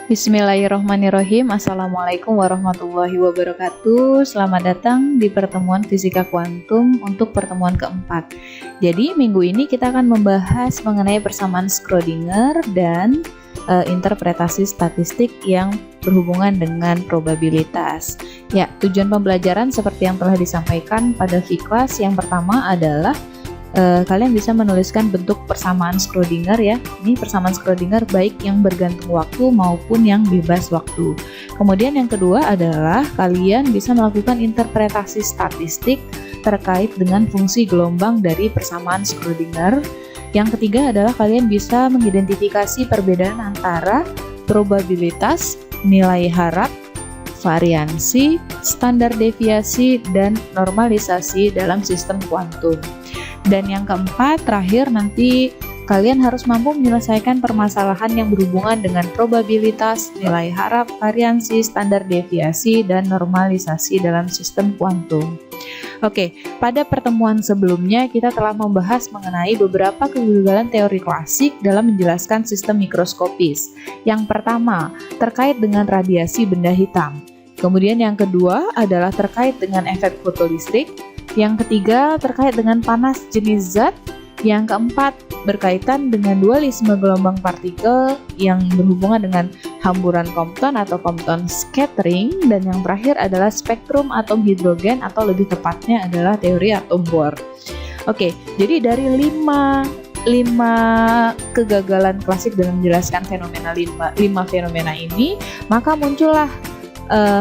Bismillahirrohmanirrohim. Assalamualaikum warahmatullahi wabarakatuh. Selamat datang di pertemuan fisika kuantum untuk pertemuan keempat. Jadi minggu ini kita akan membahas mengenai persamaan Schrödinger dan interpretasi statistik yang berhubungan dengan probabilitas. Ya, tujuan pembelajaran seperti yang telah disampaikan pada V-Class. Yang pertama adalah kalian bisa menuliskan bentuk persamaan Schrödinger ya. Ini persamaan Schrödinger baik yang bergantung waktu maupun yang bebas waktu. Kemudian yang kedua adalah kalian bisa melakukan interpretasi statistik terkait dengan fungsi gelombang dari persamaan Schrödinger. Yang ketiga adalah kalian bisa mengidentifikasi perbedaan antara probabilitas, nilai harap, variansi, standar deviasi, dan normalisasi dalam sistem kuantum. Dan yang keempat, terakhir nanti kalian harus mampu menyelesaikan permasalahan yang berhubungan dengan probabilitas, nilai harap, variansi, standar deviasi, dan normalisasi dalam sistem kuantum. Oke, pada pertemuan sebelumnya kita telah membahas mengenai beberapa kegagalan teori klasik dalam menjelaskan sistem mikroskopis. Yang pertama, terkait dengan radiasi benda hitam. Kemudian yang kedua adalah terkait dengan efek fotolistrik. Yang ketiga terkait dengan panas jenis zat. Yang keempat berkaitan dengan dualisme gelombang partikel yang berhubungan dengan hamburan Compton atau Compton scattering. Dan yang terakhir adalah spektrum atom hidrogen atau lebih tepatnya adalah teori atom Bohr. Oke, jadi dari 5 kegagalan klasik dalam menjelaskan fenomena 5 fenomena ini, maka muncullah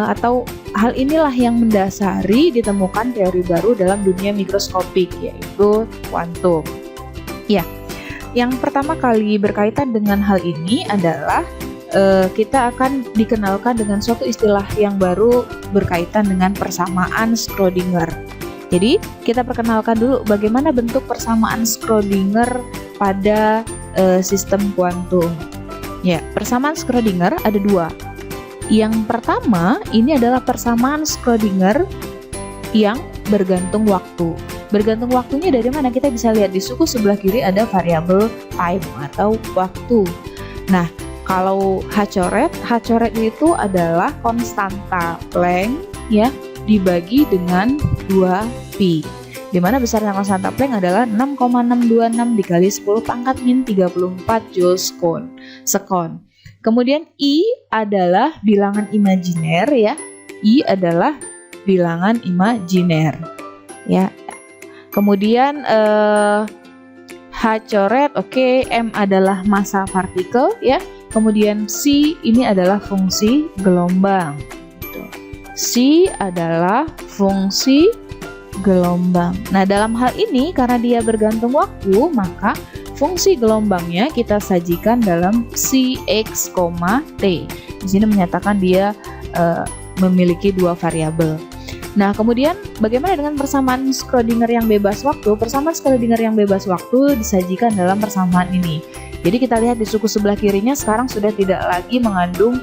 atau hal inilah yang mendasari ditemukan teori baru dalam dunia mikroskopik, yaitu kuantum. Ya, yang pertama kali berkaitan dengan hal ini adalah kita akan dikenalkan dengan suatu istilah yang baru berkaitan dengan persamaan Schrödinger. Jadi, kita perkenalkan dulu bagaimana bentuk persamaan Schrödinger pada sistem kuantum. Ya, persamaan Schrödinger ada dua. Yang pertama, ini adalah persamaan Schrödinger yang bergantung waktu. Bergantung waktunya dari mana? Kita bisa lihat di suku sebelah kiri ada variabel time atau waktu. Nah, kalau H-coret itu adalah konstanta Planck ya, dibagi dengan 2pi. Di mana besarnya konstanta Planck adalah 6,626 dikali 10 pangkat min 34 joules sekon. Kemudian I adalah bilangan imajiner ya. I adalah bilangan imajiner ya. Kemudian H coret, oke, M adalah massa partikel ya. Kemudian C ini adalah fungsi gelombang. C adalah fungsi gelombang. Nah, dalam hal ini karena dia bergantung waktu, maka fungsi gelombangnya kita sajikan dalam Cx, T. Di sini menyatakan dia memiliki dua variabel. Nah, kemudian bagaimana dengan persamaan Schrödinger yang bebas waktu? Persamaan Schrödinger yang bebas waktu disajikan dalam persamaan ini. Jadi kita lihat di suku sebelah kirinya sekarang sudah tidak lagi mengandung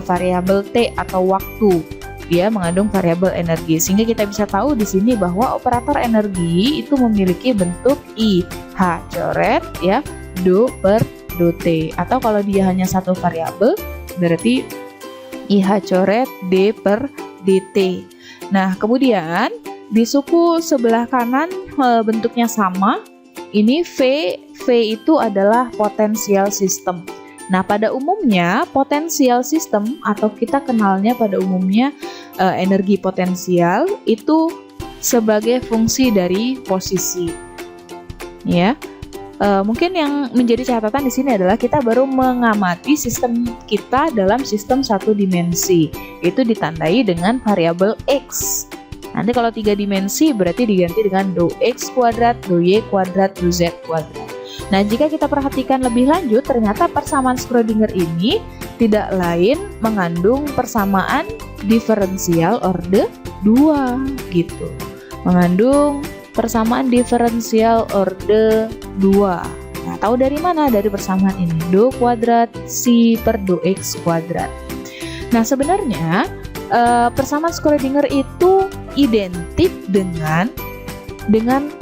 variabel T atau waktu. Dia mengandung variabel energi, sehingga kita bisa tahu di sini bahwa operator energi itu memiliki bentuk I H coret ya, do per do T, atau kalau dia hanya satu variabel berarti I H coret D per dt. Nah, kemudian di suku sebelah kanan bentuknya sama. Ini V itu adalah potensial sistem. Nah, pada umumnya potensial sistem atau kita kenalnya pada umumnya energi potensial itu sebagai fungsi dari posisi. Ya, mungkin yang menjadi catatan di sini adalah kita baru mengamati sistem kita dalam sistem satu dimensi. Itu ditandai dengan variabel x. Nanti kalau 3 dimensi berarti diganti dengan do x kuadrat, do y kuadrat, do z kuadrat. Nah, jika kita perhatikan lebih lanjut, ternyata persamaan Schrödinger ini tidak lain mengandung persamaan diferensial orde 2 gitu. Mengandung persamaan diferensial orde 2. Nah, tahu dari mana? Dari persamaan ini, do kuadrat C per do x kuadrat. Nah, sebenarnya persamaan Schrödinger itu identik dengan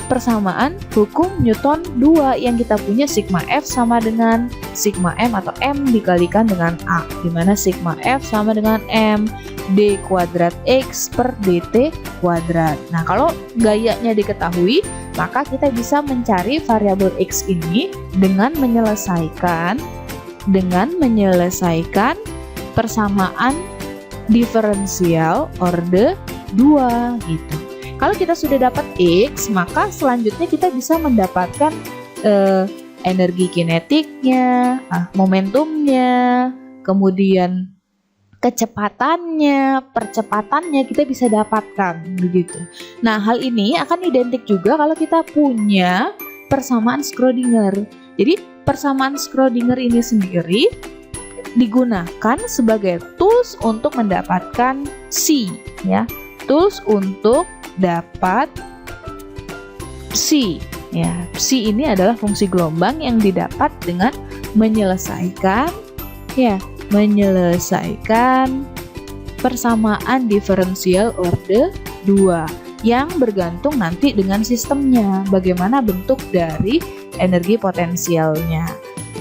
persamaan hukum Newton 2 yang kita punya sigma F sama dengan sigma M atau M dikalikan dengan A, di mana sigma F sama dengan M D kuadrat X per DT kuadrat. Nah, kalau gayanya diketahui, maka kita bisa mencari variabel X ini dengan menyelesaikan persamaan diferensial orde 2 gitu. Kalau kita sudah dapat X, maka selanjutnya kita bisa mendapatkan energi kinetiknya, momentumnya, kemudian kecepatannya, percepatannya kita bisa dapatkan begitu. Nah, hal ini akan identik juga kalau kita punya persamaan Schrödinger. Jadi, persamaan Schrödinger ini sendiri digunakan sebagai tools untuk mendapatkan C, ya. Tools untuk dapat C. Ya, C ini adalah fungsi gelombang yang didapat dengan menyelesaikan persamaan diferensial orde 2 yang bergantung nanti dengan sistemnya, bagaimana bentuk dari energi potensialnya.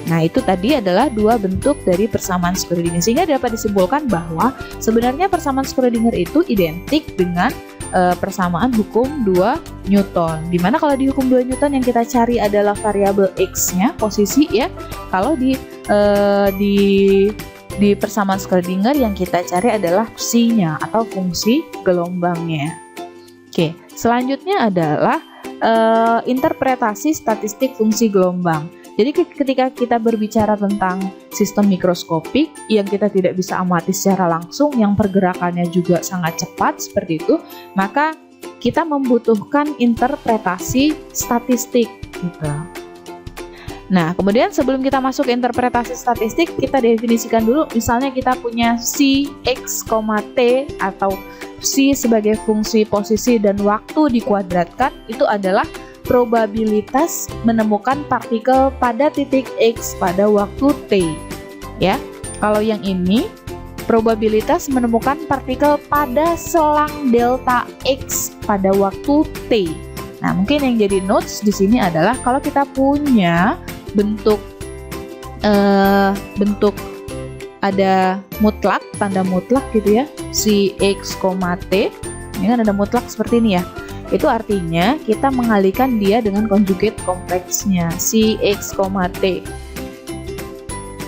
Nah, itu tadi adalah dua bentuk dari persamaan Schrödinger, sehingga dapat disimpulkan bahwa sebenarnya persamaan Schrödinger itu identik dengan persamaan hukum 2 Newton. Dimana kalau di hukum 2 Newton yang kita cari adalah variabel X-nya, posisi ya. Kalau di persamaan Schrödinger yang kita cari adalah psi-nya atau fungsi gelombangnya. Oke, selanjutnya adalah interpretasi statistik fungsi gelombang. Jadi ketika kita berbicara tentang sistem mikroskopik yang kita tidak bisa amati secara langsung, yang pergerakannya juga sangat cepat seperti itu, maka kita membutuhkan interpretasi statistik gitu. Nah, kemudian sebelum kita masuk ke interpretasi statistik, kita definisikan dulu, misalnya kita punya si X, T atau si sebagai fungsi posisi dan waktu dikuadratkan, itu adalah probabilitas menemukan partikel pada titik X pada waktu T. Ya, kalau yang ini probabilitas menemukan partikel pada selang delta X pada waktu T. Nah, mungkin yang jadi notes di sini adalah kalau kita punya bentuk ada mutlak, tanda mutlak gitu ya, si X, T. Ini kan ada mutlak seperti ini ya. Itu artinya kita mengalihkan dia dengan conjugate kompleksnya, si X, T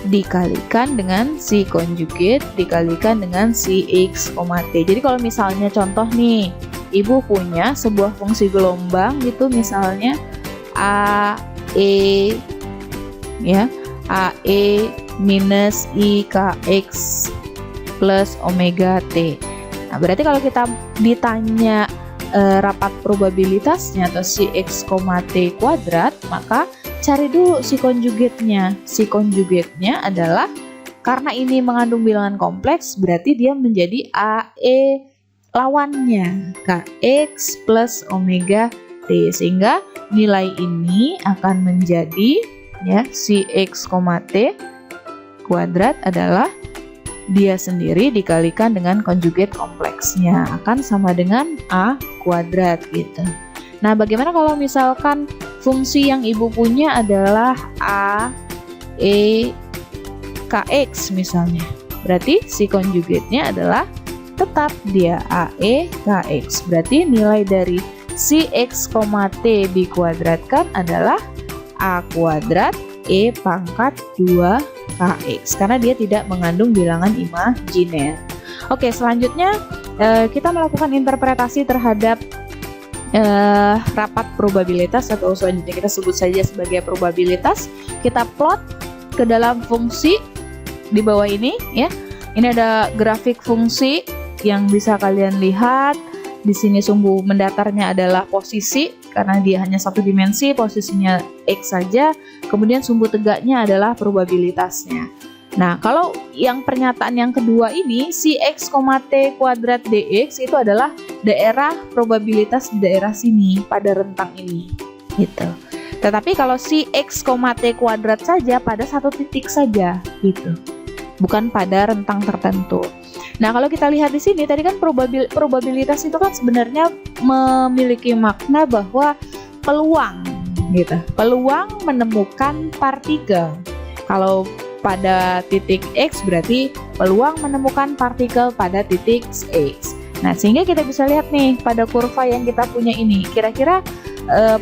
dikalikan dengan si conjugate dikalikan dengan si X, T. Jadi kalau misalnya contoh nih, ibu punya sebuah fungsi gelombang gitu, misalnya AE ya, AE minus IKX plus omega T. Nah, berarti kalau kita ditanya rapat probabilitasnya atau si X, T kuadrat, maka cari dulu si konjugatnya. Si konjugatnya adalah, karena ini mengandung bilangan kompleks, berarti dia menjadi AE lawannya, KX plus omega T, sehingga nilai ini akan menjadi ya si X, T kuadrat adalah dia sendiri dikalikan dengan konjugate kompleksnya, akan sama dengan A kuadrat gitu. Nah, bagaimana kalau misalkan fungsi yang ibu punya adalah A, E, KX misalnya. Berarti si konjugatnya adalah tetap dia AE, KX. Berarti nilai dari si X, T dikuadratkan adalah A kuadrat E pangkat 2 KX, karena dia tidak mengandung bilangan imajiner. Oke, selanjutnya kita melakukan interpretasi terhadap rapat probabilitas, atau selanjutnya kita sebut saja sebagai probabilitas. Kita plot ke dalam fungsi di bawah ini ya. Ini ada grafik fungsi yang bisa kalian lihat. Di sini sumbu mendatarnya adalah posisi, karena dia hanya satu dimensi, posisinya X saja. Kemudian sumbu tegaknya adalah probabilitasnya. Nah, kalau yang pernyataan yang kedua ini, si X, T kuadrat DX itu adalah daerah probabilitas di daerah sini, pada rentang ini gitu. Tetapi kalau si X, T kuadrat saja pada satu titik saja gitu, bukan pada rentang tertentu. Nah, kalau kita lihat di sini tadi kan probabilitas itu kan sebenarnya memiliki makna bahwa peluang gitu. Peluang menemukan partikel. Kalau pada titik X berarti peluang menemukan partikel pada titik X. Nah, sehingga kita bisa lihat nih pada kurva yang kita punya ini, kira-kira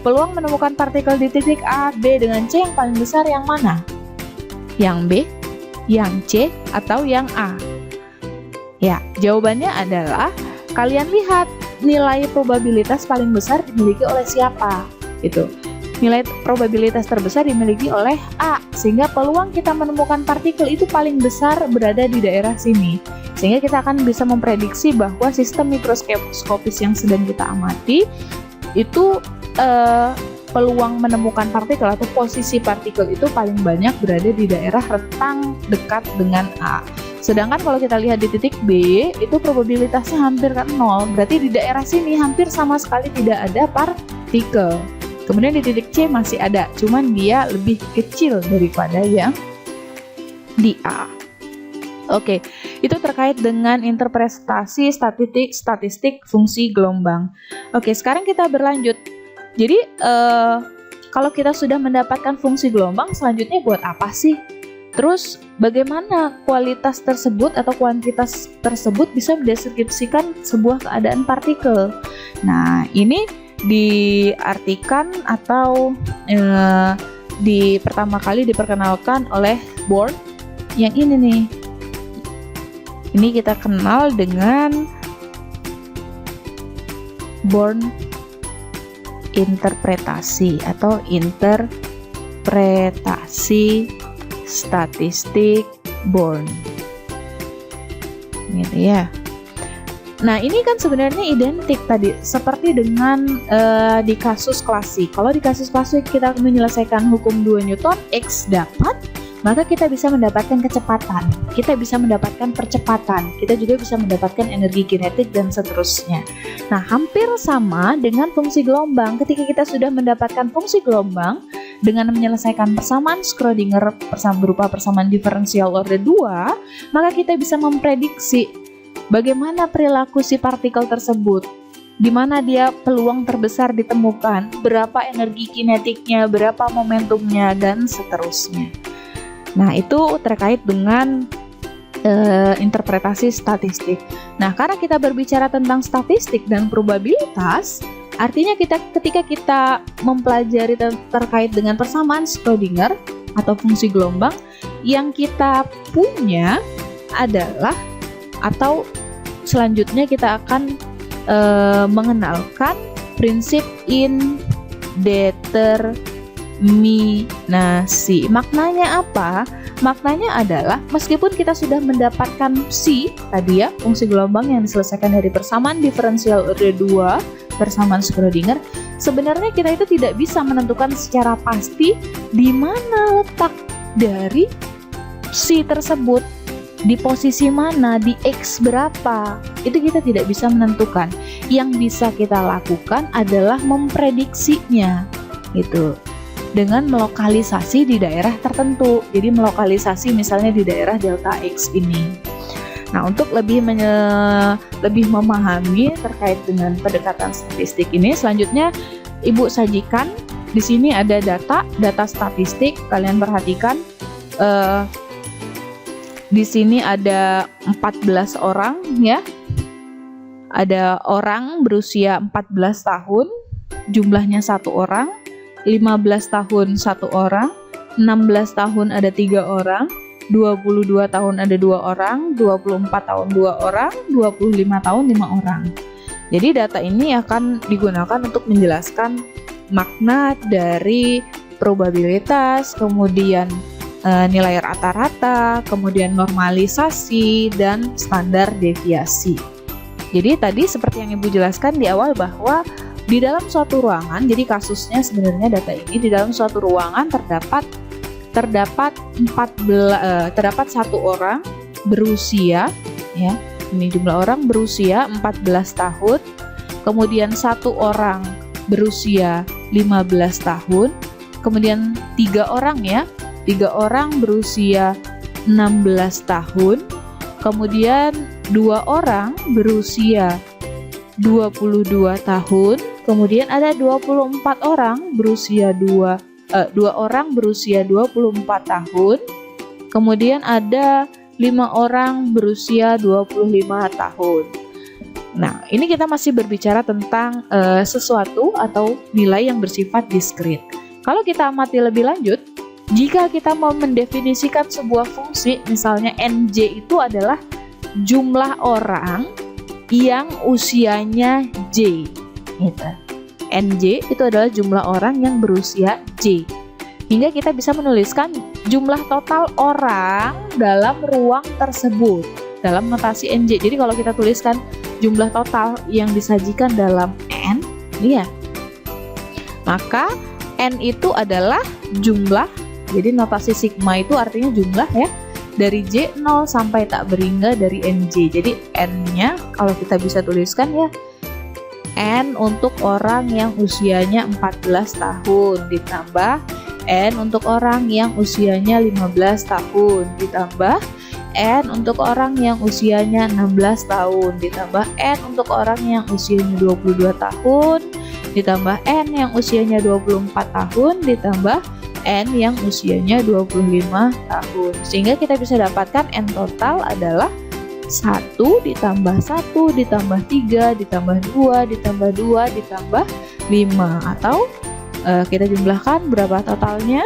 peluang menemukan partikel di titik A, B dengan C yang paling besar yang mana? Yang B, yang C, atau yang A? Ya, jawabannya adalah kalian lihat nilai probabilitas paling besar dimiliki oleh siapa? Gitu. Nilai probabilitas terbesar dimiliki oleh A, sehingga peluang kita menemukan partikel itu paling besar berada di daerah sini. Sehingga kita akan bisa memprediksi bahwa sistem mikroskopis yang sedang kita amati itu peluang menemukan partikel atau posisi partikel itu paling banyak berada di daerah rentang dekat dengan A. Sedangkan kalau kita lihat di titik B, itu probabilitasnya hampir kan 0. Berarti di daerah sini hampir sama sekali tidak ada partikel. Kemudian di titik C masih ada, cuman dia lebih kecil daripada yang di A. Oke, itu terkait dengan interpretasi statistik fungsi gelombang. Oke, sekarang kita berlanjut. Jadi, kalau kita sudah mendapatkan fungsi gelombang, selanjutnya buat apa sih? Terus, bagaimana kualitas tersebut atau kuantitas tersebut bisa mendeskripsikan sebuah keadaan partikel? Nah, ini diartikan atau pertama kali diperkenalkan oleh Born yang ini nih. Ini kita kenal dengan Born interpretasi atau interpretasi statistik Born. Gitu ya. Nah, ini kan sebenarnya identik tadi seperti dengan di kasus klasik. Kalau di kasus klasik kita menyelesaikan hukum 2 Newton, X dapat, maka kita bisa mendapatkan kecepatan, kita bisa mendapatkan percepatan, kita juga bisa mendapatkan energi kinetik dan seterusnya. Nah, hampir sama dengan fungsi gelombang. Ketika kita sudah mendapatkan fungsi gelombang dengan menyelesaikan persamaan Schrödinger berupa persamaan diferensial order 2, maka kita bisa memprediksi bagaimana perilaku si partikel tersebut, di mana dia peluang terbesar ditemukan, berapa energi kinetiknya, berapa momentumnya, dan seterusnya. Nah, itu terkait dengan interpretasi statistik. Nah, karena kita berbicara tentang statistik dan probabilitas, artinya ketika kita mempelajari terkait dengan persamaan Schrödinger atau fungsi gelombang, yang kita punya adalah atau selanjutnya kita akan mengenalkan prinsip indeterminasi. Maknanya apa? Maknanya adalah meskipun kita sudah mendapatkan psi tadi ya, fungsi gelombang yang diselesaikan dari persamaan diferensial order 2, persamaan Schrödinger, sebenarnya kita itu tidak bisa menentukan secara pasti di mana letak dari psi tersebut, di posisi mana, di X berapa, itu kita tidak bisa menentukan. Yang bisa kita lakukan adalah memprediksinya gitu, dengan melokalisasi di daerah tertentu. Jadi melokalisasi misalnya di daerah delta X ini. Nah, untuk lebih memahami terkait dengan pendekatan statistik ini, selanjutnya Ibu sajikan di sini ada data statistik. Kalian perhatikan di sini ada 14 orang ya. Ada orang berusia 14 tahun, jumlahnya 1 orang, 15 tahun 1 orang, 16 tahun ada 3 orang, 22 tahun ada 2 orang, 24 tahun 2 orang, 25 tahun 5 orang. Jadi data ini akan digunakan untuk menjelaskan makna dari probabilitas, kemudian nilai rata-rata, kemudian normalisasi, dan standar deviasi. Jadi tadi seperti yang Ibu jelaskan di awal bahwa di dalam suatu ruangan, jadi kasusnya sebenarnya data ini di dalam suatu ruangan terdapat 1 orang berusia ya. Ini jumlah orang berusia 14 tahun, kemudian 1 orang berusia 15 tahun, kemudian 3 orang ya. 3 orang berusia 16 tahun, kemudian 2 orang berusia 22 tahun, kemudian ada 24 orang berusia 2 orang berusia 24 tahun, Kemudian ada 5 orang berusia 25 tahun. Nah, ini kita masih berbicara tentang sesuatu atau nilai yang bersifat diskrit. Kalau kita amati lebih lanjut, jika kita mau mendefinisikan sebuah fungsi, misalnya NJ itu adalah jumlah orang yang usianya J, gitu. NJ itu adalah jumlah orang yang berusia J. Hingga kita bisa menuliskan jumlah total orang dalam ruang tersebut dalam notasi NJ. Jadi kalau kita tuliskan jumlah total yang disajikan dalam N, ya, maka N itu adalah jumlah. Jadi notasi sigma itu artinya jumlah ya, dari J0 sampai tak berhingga dari NJ. Jadi N-nya kalau kita bisa tuliskan ya, N untuk orang yang usianya 14 tahun ditambah N untuk orang yang usianya 15 tahun ditambah N untuk orang yang usianya 16 tahun ditambah N untuk orang yang usianya 22 tahun ditambah N yang usianya 24 tahun ditambah N yang usianya 25 tahun. Sehingga kita bisa dapatkan N total adalah 1 ditambah 1 ditambah 3 ditambah 2 ditambah 2 ditambah 5, atau kita jumlahkan berapa totalnya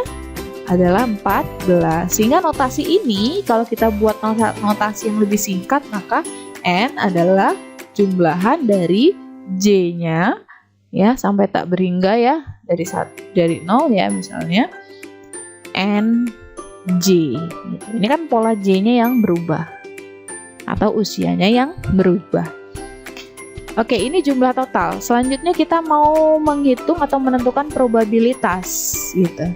adalah 14. Sehingga notasi ini kalau kita buat notasi yang lebih singkat, maka N adalah jumlahan dari J-nya ya sampai tak berhingga ya, dari 0 ya, misalnya NJ gitu. Ini kan pola J-nya yang berubah atau usianya yang berubah. Oke, ini jumlah total. Selanjutnya kita mau menghitung atau menentukan probabilitas gitu.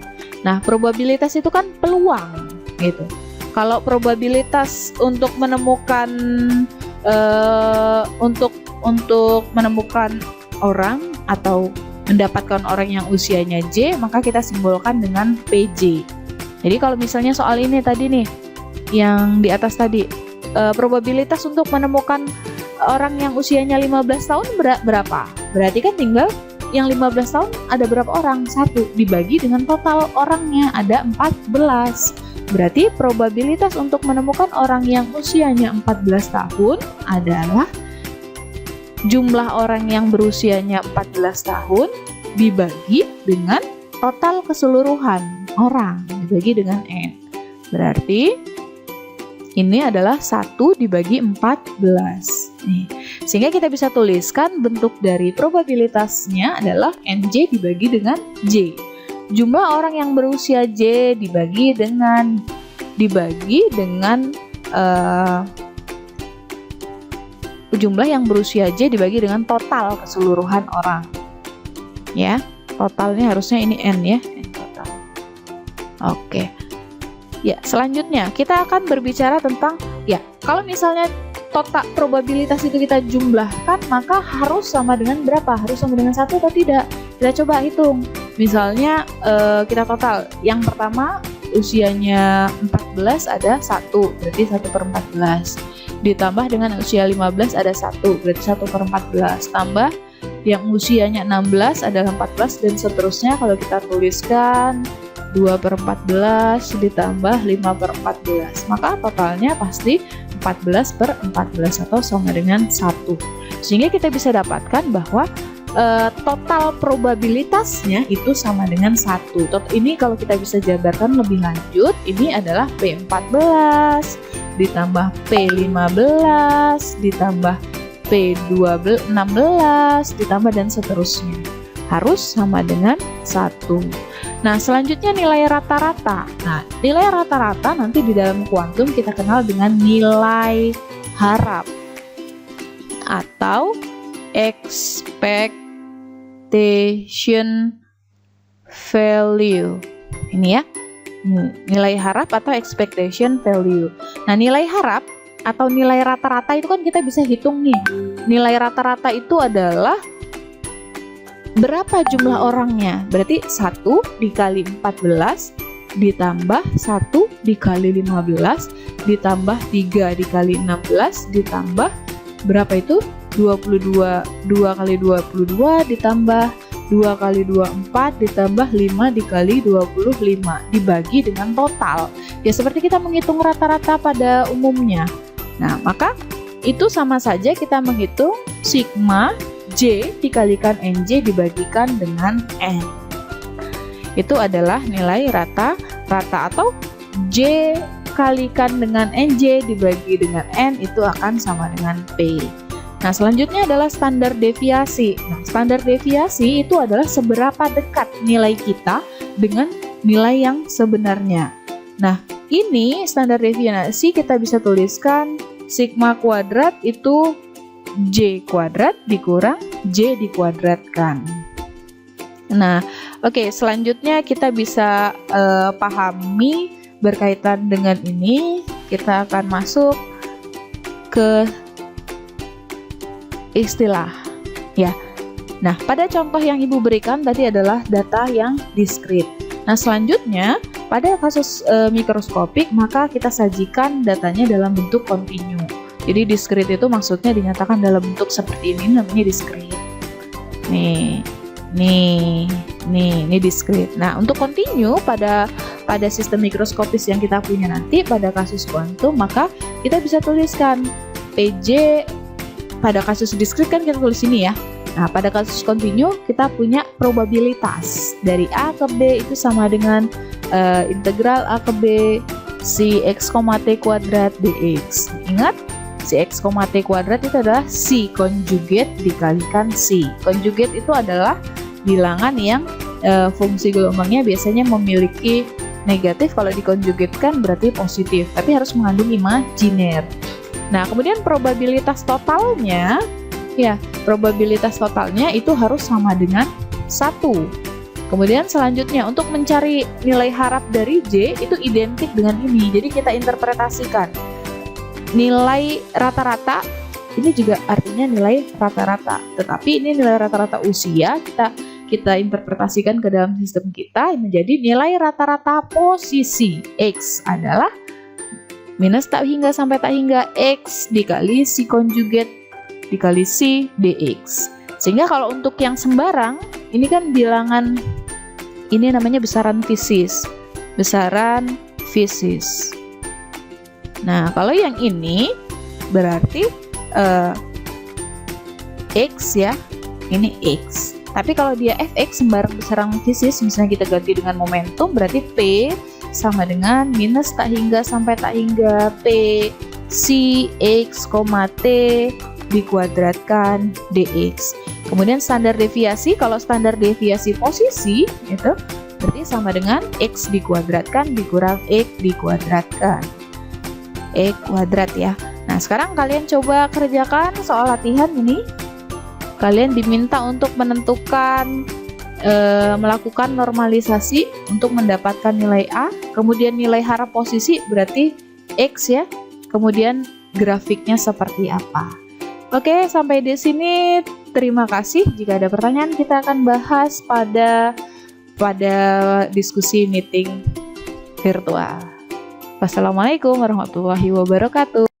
Nah, probabilitas itu kan peluang gitu. Kalau probabilitas untuk menemukan untuk menemukan orang atau mendapatkan orang yang usianya J, maka kita simbolkan dengan PJ. Jadi kalau misalnya soal ini tadi nih, yang di atas tadi, probabilitas untuk menemukan orang yang usianya 15 tahun berapa? Berarti kan tinggal yang 15 tahun ada berapa orang? 1 dibagi dengan total orangnya ada 14. Berarti probabilitas untuk menemukan orang yang usianya 14 tahun adalah jumlah orang yang berusianya 14 tahun dibagi dengan total keseluruhan orang dibagi dengan N. Berarti ini adalah 1 dibagi 14. Nih. Sehingga kita bisa tuliskan bentuk dari probabilitasnya adalah NJ dibagi dengan J. Jumlah orang yang berusia J dibagi dengan jumlah yang berusia J dibagi dengan total keseluruhan orang. Ya, totalnya harusnya ini N ya, N total. Oke. Ya, selanjutnya kita akan berbicara tentang ya, kalau misalnya total probabilitas itu kita jumlahkan, maka harus sama dengan berapa? Harus sama dengan 1 atau tidak? Kita coba hitung. Misalnya kita total. Yang pertama usianya 14 ada 1, berarti 1/14. Ditambah dengan usia 15 ada 1, berarti 1/14. Tambah yang usianya 16 adalah 14 dan seterusnya. Kalau kita tuliskan 2/14 ditambah 5/14, maka totalnya pasti 14/14 atau sama dengan 1. Sehingga kita bisa dapatkan bahwa total probabilitasnya itu sama dengan 1. Ini kalau kita bisa jabarkan lebih lanjut, ini adalah P14 ditambah P15 ditambah P16 ditambah dan seterusnya. Harus sama dengan 1. Nah, selanjutnya nilai rata-rata. Nah, nilai rata-rata nanti di dalam kuantum kita kenal dengan nilai harap atau expectation value. Ini ya, nilai harap atau expectation value. Nah, nilai harap atau nilai rata-rata itu kan kita bisa hitung nih. Nilai rata-rata itu adalah berapa jumlah orangnya. Berarti 1 dikali 14 ditambah 1 dikali 15 ditambah 3 dikali 16 ditambah berapa itu? 22. 2 kali 22 ditambah 2 kali 2 4 ditambah 5 dikali 25 dibagi dengan total. Ya seperti kita menghitung rata-rata pada umumnya. Nah, maka itu sama saja kita menghitung sigma J dikalikan NJ dibagikan dengan N. Itu adalah nilai rata-rata, atau J kalikan dengan NJ dibagi dengan N itu akan sama dengan P. Nah, selanjutnya adalah standar deviasi. Nah, standar deviasi itu adalah seberapa dekat nilai kita dengan nilai yang sebenarnya. Nah, ini standar deviasi kita bisa tuliskan sigma kuadrat itu J kuadrat dikurang J dikuadratkan. Nah, oke, selanjutnya kita bisa pahami berkaitan dengan ini. Kita akan masuk ke istilah ya. Nah, pada contoh yang Ibu berikan tadi adalah data yang diskrit. Nah, selanjutnya pada kasus mikroskopik maka kita sajikan datanya dalam bentuk kontinu. Jadi diskrit itu maksudnya dinyatakan dalam bentuk seperti ini, namanya diskrit. Ini diskrit. Nah, untuk kontinu pada sistem mikroskopis yang kita punya nanti pada kasus kuantum, maka kita bisa tuliskan PJ. Pada kasus diskrit kan kita tulis ini ya. Nah, pada kasus kontinu kita punya probabilitas dari A ke B itu sama dengan integral A ke B si X, T kuadrat dx. Ingat, si X, T kuadrat itu adalah si konjugat dikalikan si. Konjugat itu adalah bilangan yang fungsi gelombangnya biasanya memiliki negatif. Kalau dikonjugatkan berarti positif, tapi harus mengandung imajiner. Nah, kemudian probabilitas totalnya, ya, probabilitas totalnya itu harus sama dengan 1. Kemudian selanjutnya, untuk mencari nilai harap dari J, itu identik dengan ini. Jadi kita interpretasikan. Nilai rata-rata, ini juga artinya nilai rata-rata. Tetapi ini nilai rata-rata usia, kita interpretasikan ke dalam sistem kita menjadi nilai rata-rata posisi. X adalah minus tak hingga sampai tak hingga X dikali si konjugat dikali si dx. Sehingga kalau untuk yang sembarang, ini kan bilangan, ini namanya besaran fisis. Besaran fisis. Nah, kalau yang ini berarti X ya, ini X. Tapi kalau dia Fx sembarang besaran fisis, misalnya kita ganti dengan momentum, berarti P sama dengan minus tak hingga sampai tak hingga P si X, T dikuadratkan dx. Kemudian standar deviasi, kalau standar deviasi posisi itu berarti sama dengan X dikuadratkan dikurang X dikuadratkan E kuadrat ya. Nah, sekarang kalian coba kerjakan soal latihan ini. Kalian diminta untuk menentukan melakukan normalisasi untuk mendapatkan nilai A, kemudian nilai harap posisi berarti X ya, kemudian grafiknya seperti apa. Oke, sampai di sini terima kasih. Jika ada pertanyaan kita akan bahas pada diskusi meeting virtual. Wassalamualaikum warahmatullahi wabarakatuh.